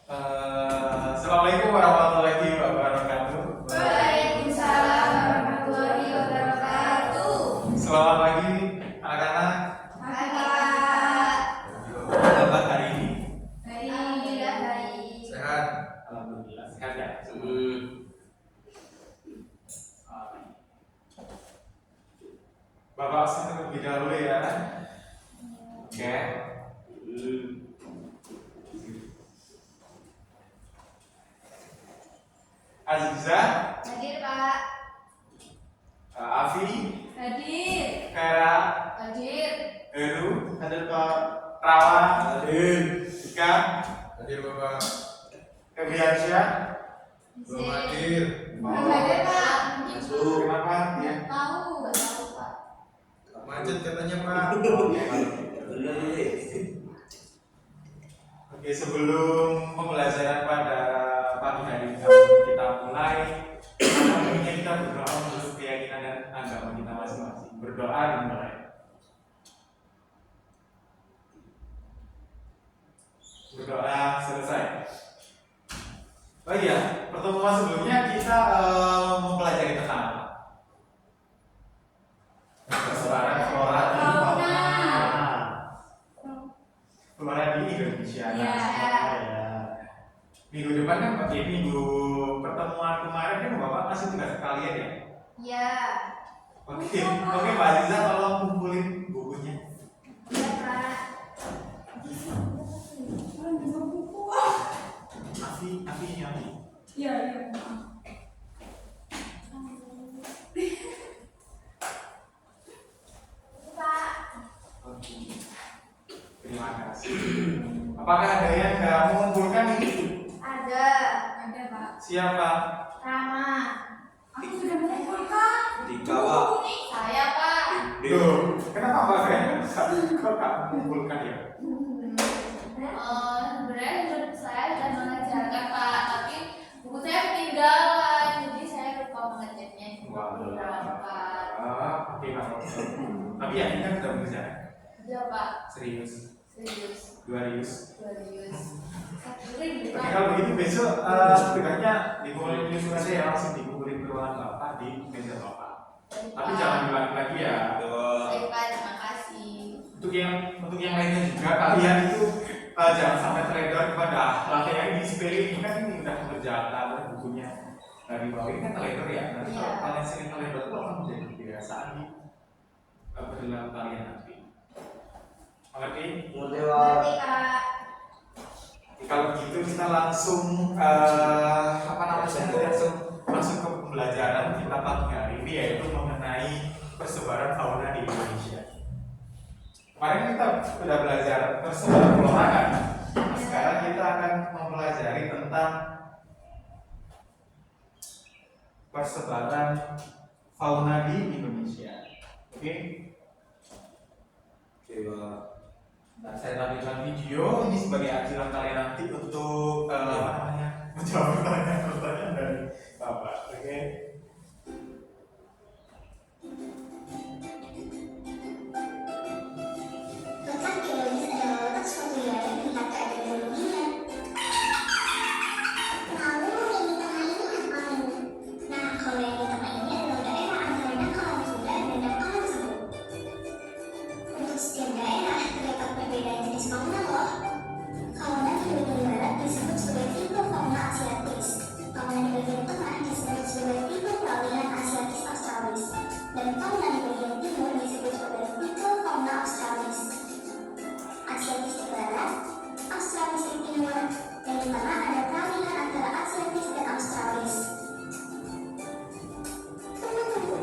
Assalamualaikum warahmatullahi wabarakatuh. Waalaikumsalam warahmatullahi wabarakatuh. Selamat pagi anak-anak. Kakak. Selamat hari ini. Alhamdulillah baik. Sehat. Alhamdulillah sehat ya. Bapak absen terlebih dahulu ya. Oke. Aziza, Hadir Pak. Afi, Hadir. Vera, Hadir. Heru, hadir Pak. Rawa, hadir. Ika, hadir Bapak. Kebiasaan, Belum hadir. hadir Pak. Kenapa? Ya. Tahu, nggak tahu Pak. Macet katanya Pak. Oke, sebelum pembelajaran pada pagi hari ini kita mulai, tentunya kita berdoa menurut keyakinan dan agama kita masing-masing. Berdoa dimulai. Berdoa selesai. Oh iya, pertemuan sebelumnya kita mempelajari tentang apa? Persebaran flora di fauna. Flora di Indonesia. Iya. Minggu depan kan minggu pertemuan kemarin kan Bapak masih tugas kalian ya? Iya. Oke, Mbak Aziza tolong kumpulin bukunya. Iya Pak. Afi ini Afi. Iya. Pak. Oke. Terima kasih. Apakah ada yang nggak mengumpulkan ini? Ada Pak. Siapa? Rama. Aku sudah mengumpulkan. Dikawa. Saya Pak. Loh, kenapa Mbak Fen? Kok nggak mengumpulkan ya? Sebenarnya menurut saya sudah mengajarkan Pak, tapi buku saya ketinggalan, jadi saya lupa mengeceknya beberapa. Oke, Pak. Tapi ya ini kan sudah mengerjakan. Iya Pak, Serius. serius, 200. Sering Oke, Pak. kalau begitu besok tugasnya dikumpulin di surat saya langsung dikumpulin ke ruangan Bapak di meja Bapak. Tapi jangan diulangi lagi ya. Baik Pak, terima kasih. Untuk yang lainnya juga kalian itu jangan sampai teledor kepada lantai yang di sepele ini kan ini udah mengerjakan bukunya dari bawah ini kan teledor ya. Nanti kalau Iya. kalian sering teledor itu akan menjadi kebiasaan di perilaku kalian nanti. Mengerti? Berarti Kak. Kalau begitu kita langsung langsung ke pembelajaran kita pagi hari ini yaitu mengenai persebaran fauna di Indonesia. Kemarin kita sudah belajar persebaran flora kan. Nah, sekarang kita akan mempelajari tentang persebaran fauna di Indonesia. Oke? Nah, saya tampilkan video ini sebagai acuan kalian nanti untuk menjawab pertanyaan dari Bapak. Oke? Letak geologis adalah letak suatu wilayah di tingkat keepidemiologinya. Lalu yang di tengah ini apa nih? Nah, kalau yang di tengah ini adalah daerah antara dangkalan Sunda dan dangkalan Sunda. Untuk setiap daerah terdapat perbedaan jenis fauna loh. Fauna di bagian barat disebut sebagai tipe fauna asiatis. Fauna di bagian tengah disebut sebagai tipe peralihan asiatis australis. Dan fauna di bagian timur disebut sebagai tipe fauna australis. Asiatis di barat, Australis di timur, dan di tengah ada peralihan antara Asiatis dan Australis. Tunggu.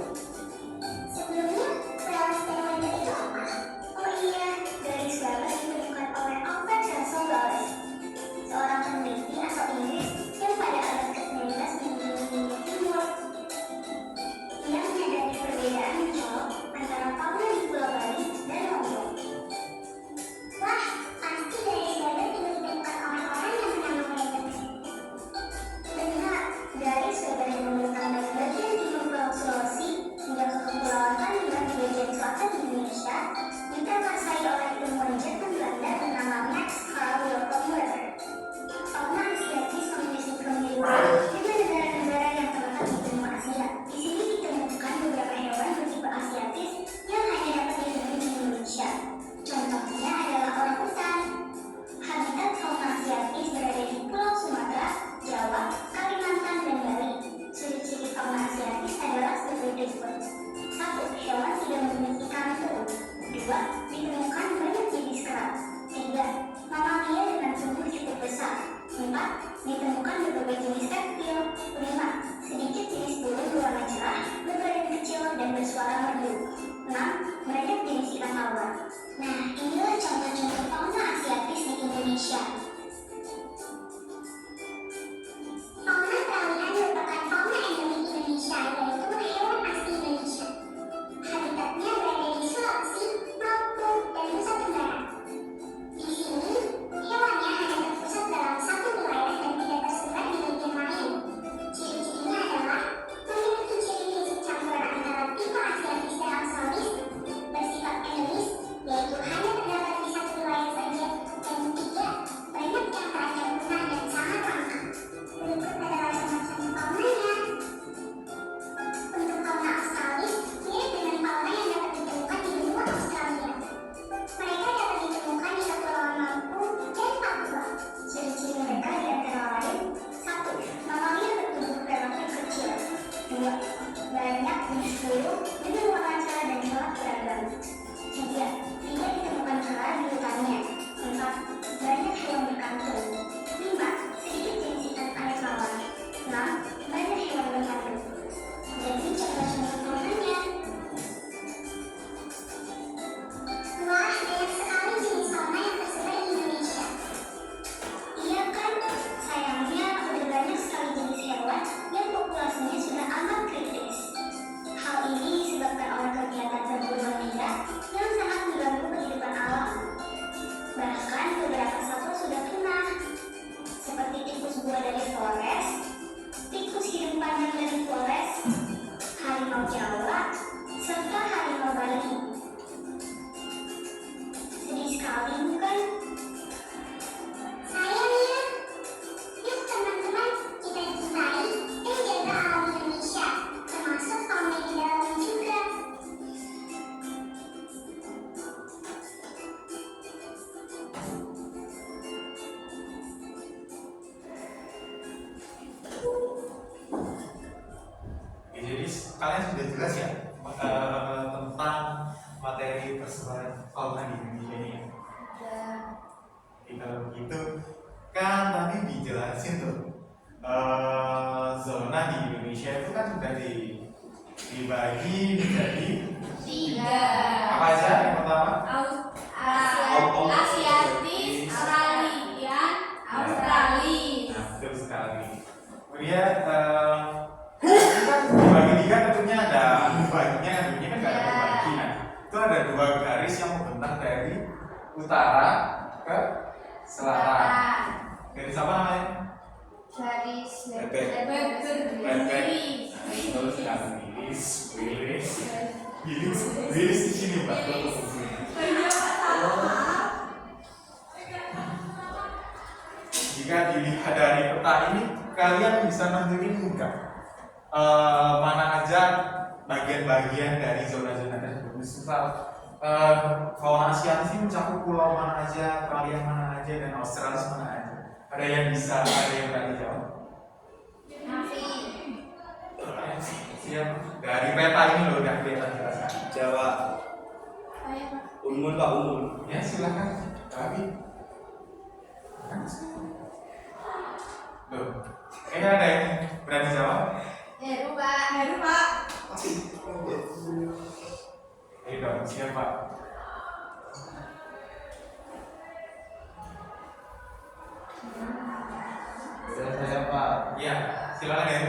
Sebelumnya, Felis Terwender itu apa? Oh iya, garis garis ditemukan oleh Alfred Russel Wallace, seorang peneliti asal Inggris yang pada abad ke-19 mengunjungi India Timur. Ia menyadari perbedaan mencolok antara fauna Kedua, ditemukan banyak jenis kera. Tiga, mamalia dengan tubuh cukup besar. Empat, ditemukan berbagai jenis reptil. Lima, sedikit jenis burung berwarna cerah, berbadan kecil dan bersuara merdu. Enam, banyak jenis ikan mawar. Nah, inilah contoh-contoh fauna asiatis di Indonesia. Fauna peralihan merupakan fauna endemik Indonesia, yaitu hewan asli Indonesia. Habitatnya berada di Sulawesi, Maluku, dan Nusa Tenggara. Di sini, hewannya hanya terpusat dalam satu wilayah dan tidak tersebar di bagian lain. Ciri-cirinya adalah memiliki ciri fisik campuran antara tipe asiatis dan australis, bersifat endemis, yaitu hanya terdapat di satu wilayah saja, dan ketiga, banyak yang terancam punah dan sangat langka. Berikut adalah semacam faunanya. Untuk fauna australis, mirip dengan fauna yang dapat ditemukan di benua Australia. Mereka dapat ditemukan di Kepulauan Maluku dan Papua. Ciri-ciri mereka di antara lain: 1. Mamalia bertubuh relatif kecil. 2. Banyak jenis burung dengan warna cerah dan gelap beragam. 3. Tidak ditemukan kera di hutannya. 4. Banyak hewan berkantung. 5. Sedikit jenis ikan air tawar. 6. Banyak hewan berkantung. Jadi contoh-contoh faunanya. Wah, banyak sekali jenis fauna yang tersebar di Indonesia. Iya kan? Sayangnya udah banyak sekali jenis hewan yang populasinya sudah amat kritis. Hal ini disebabkan oleh kegiatan perburuan liar yang sangat mengganggu kehidupan alam. Bahkan beberapa satwa sudah punah, seperti tikus buah dari Flores, tikus hidung panjang dari Flores, harimau Jawa, serta harimau Bali. Sedih sekali, bukan? Sayangnya, yuk teman-teman, kita cintai dan jaga alam Indonesia, termasuk fauna di dalamnya juga. Oke, jadi kalian sudah jelas ya tentang materi persebaran fauna di Indonesia ini. Dan Jadi kalau begitu kan tadi dijelasin tuh zona di Indonesia itu kan sudah dibagi menjadi 3. apa aja? Yang pertama Asiatis, Australian, Australis. Nah, betul sekali. Kemudian itu kan dibagi tiga tentunya ada baginya kan nggak ada bagi. Nah, itu ada 2 garis yang membentang dari utara ke selatan. Garis apa namanya? Garis Bebek. berdiri. Betul sekali. Wilis di sini Mbak. Jika dilihat dari peta ini, kalian bisa nentuin enggak mana aja bagian-bagian dari zona-zona tersebut. Misal fauna asiatis ini mencakup pulau mana aja, peralihan mana aja, dan australis mana aja. Ada yang bisa, ada yang berani jawab? Nafi. Siap. Dari peta ini loh udah kelihatan jelas kan? Jawa. Ayo, Pak. Umun Pak, Umun. Ya silakan. Tapi loh, kayaknya ada yang berani jawab? Heru, Pak. Ayo dong, siapa? Sudah saya Pak. Iya, silakan ya.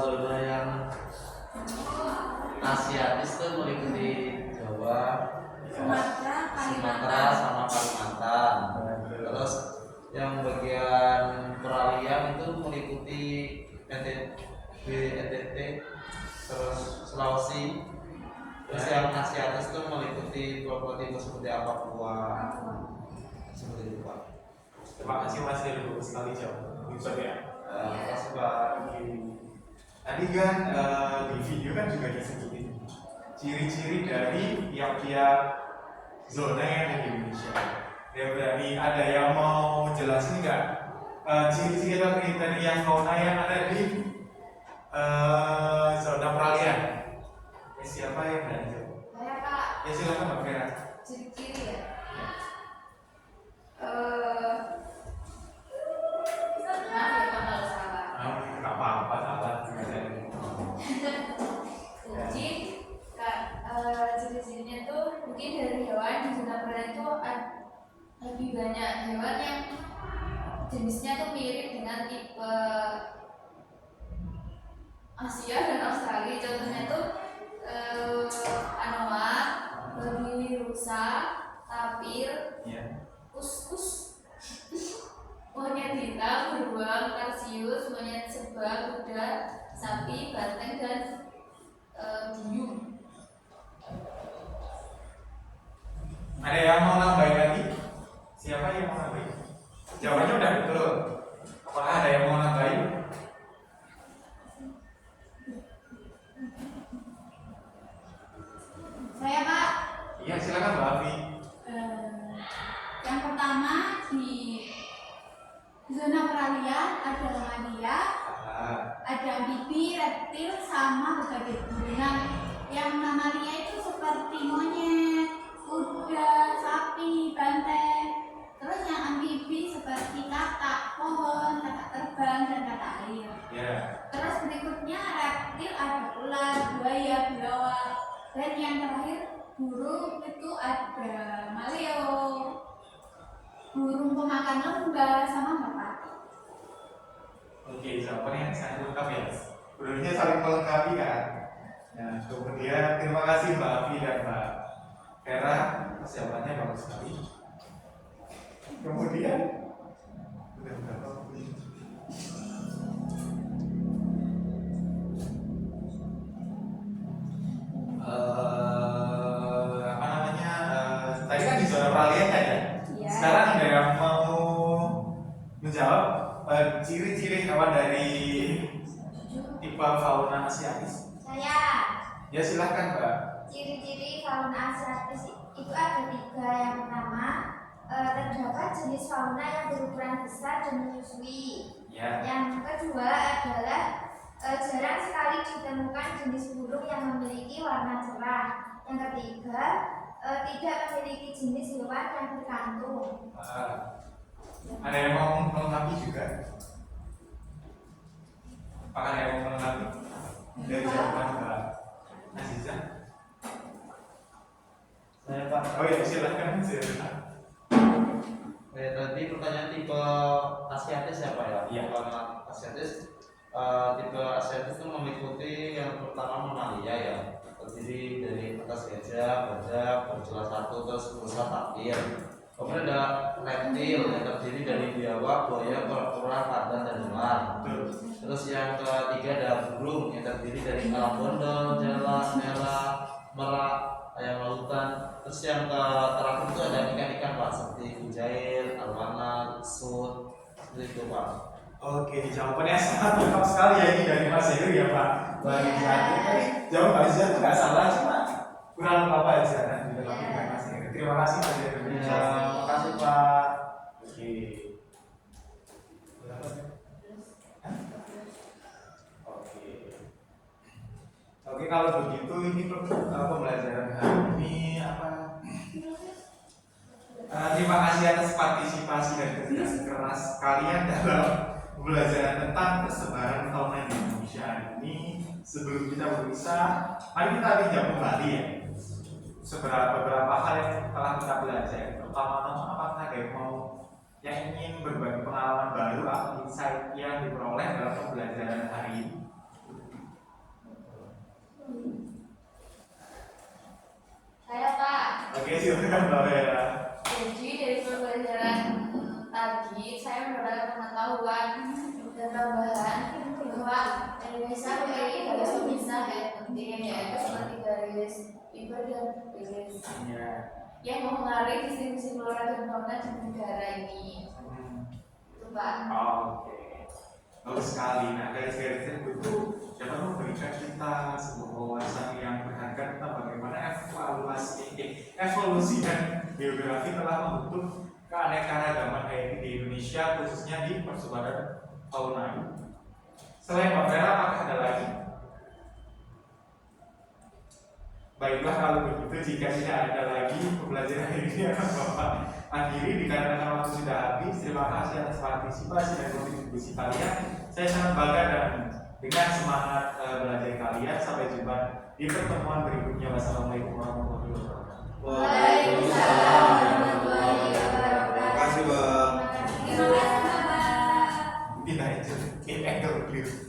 Zona yang asiatis itu meliputi Jawa, Sumatera sama Kalimantan. Terus yang bagian peralihan itu meliputi NTT, terus Sulawesi. Terus yang asiatis itu meliputi pulau-pulau timur seperti Papua, seperti itu Pak. Terima kasih Mas Heru sekali jawab. Bisa ya. Terima kasih Pak. Tadi kan di video kan juga disebutin ciri-ciri dari tiap-tiap zona yang ada di Indonesia. Dia berani ada yang mau jelasin nggak ciri-ciri atau kriteria fauna yang ada di zona peralihan? Siapa yang berani jawab? Saya, Pak. Ya silakan Mbak Vera. Ciri-ciri ya. Maaf ya Pak kalau salah. Nggak apa-apa, salah gimana? Jadi ciri-cirinya tuh mungkin dari hewan di zona merah itu lebih banyak hewan yang jenisnya tuh mirip dengan tipe Asia dan Australia. Contohnya tuh anoa, babi rusa, tapir, Iya. kus-kus, monyet hitam, beruang, tarsius, monyet sebang, kuda, sapi, banteng, dan duyung. Ada yang mau nambahin lagi? Siapa yang mau nambahin? Jawabannya udah betul. Apakah ada yang mau nambahin? Saya Pak, Iya silakan Mbak Afi. yang pertama di zona peralihan ada mamalia, ada amfibi, reptil, sama berbagai burung. Yang mamalia itu seperti monyet, kuda, sapi, banteng. Terus yang amfibi seperti katak pohon, katak terbang, dan katak air. Ya. Terus berikutnya reptil ada ular, buaya, biawak. Dan yang terakhir burung itu ada maleo, burung pemakan lembah, sama merpati. Oke, jawabannya sangat lengkap ya. Burungnya saling melengkapi kan. Nah, kemudian terima kasih Mbak Afi dan Mbak Vera, jawabannya bagus sekali. Kemudian udah berapa menit? Apa namanya? Tadi kan di zona peralihan kan ya? Iya. Sekarang ada yang mau menjawab ciri-ciri hewan dari tipe fauna asiatis? Saya Ya silahkan Mbak. ciri-ciri fauna asiatis itu ada 3. Yang pertama, terdapat jenis fauna yang berukuran besar dan menyusui. Ya. Yang kedua adalah jarang sekali ditemukan jenis burung yang memiliki warna cerah. Yang ketiga, tidak memiliki jenis hewan yang berkantung. Ada yang mau melengkapi juga? Apakah ada yang mau melengkapi? Dari jawaban Mbak Aziza? Saya Pak. Oh ya silahkan. Tadi pertanyaan tipe asiatis ya Pak ya? Iya. Karena asiatis, tipe asiatis itu meliputi yang pertama mamalia ya, terdiri dari atas gajah, badak, berjelas satu, terus rusa, tapir. Kemudian ada reptil yang terdiri dari biawak, buaya, kura-kura, kadal, dan ular. Terus yang ketiga ada burung yang terdiri dari elang bondol, jala, nela, merak, ayam lautan. Terus yang terakhir itu ada ikan-ikan Pak, seperti mujair, arwana, sud, seperti itu Pak. Oke, jawabannya sangat lengkap sekali ya ini dari Mas Heru ya Pak. Bagi Jati, tapi jawaban Mbak Aziza itu nggak salah, cuma kurang apa aja kan dilengkapi dengan Mas Heru. Terima kasih Mas Heru. Ya, makasih Pak. Oke. Oke. Oke, kalau begitu ini pembelajaran hari ini apa? Terima kasih atas partisipasi dan kerja keras kalian dalam pembelajaran tentang persebaran fauna di Indonesia hari ini. Sebelum kita berpisah, mari kita tinjau kembali ya beberapa hal yang telah kita pelajari. Pertama-tama, apakah ada yang ingin berbagi pengalaman baru atau insight yang diperoleh dalam pembelajaran hari ini? Saya Pak. Oke, silakan Mbak Vera. Jadi dari pembelajaran tadi saya mendapatkan pengetahuan dan tambahan bahwa Indonesia memiliki garis pempisah yang penting, yaitu seperti garis Iber dan garis Ya. yang mempengaruhi distribusi flora dan fauna di negara ini. Itu Pak. Oke, bagus sekali. Nah, garis-garis itu dapat memberikan kita sebuah wawasan yang berharga tentang bagaimana evolusi dan geografi telah membentuk keanekaragaman hayati di Indonesia, khususnya di persebaran fauna. Selain Mbak Vera, apakah ada lagi? Baiklah kalau begitu, jika tidak ada lagi pembelajaran ini akan Bapak akhiri dikarenakan waktu sudah habis. Terima kasih atas partisipasi dan kontribusi kalian. Saya sangat bangga dan dengan semangat belajar kalian. Sampai jumpa di pertemuan berikutnya. Wassalamualaikum warahmatullahi wabarakatuh. Waalaikumsalam warahmatullahi wabarakatuh. Terima kasih, Bang. Terima kasih, Bapak. Pindah itu, in angle view.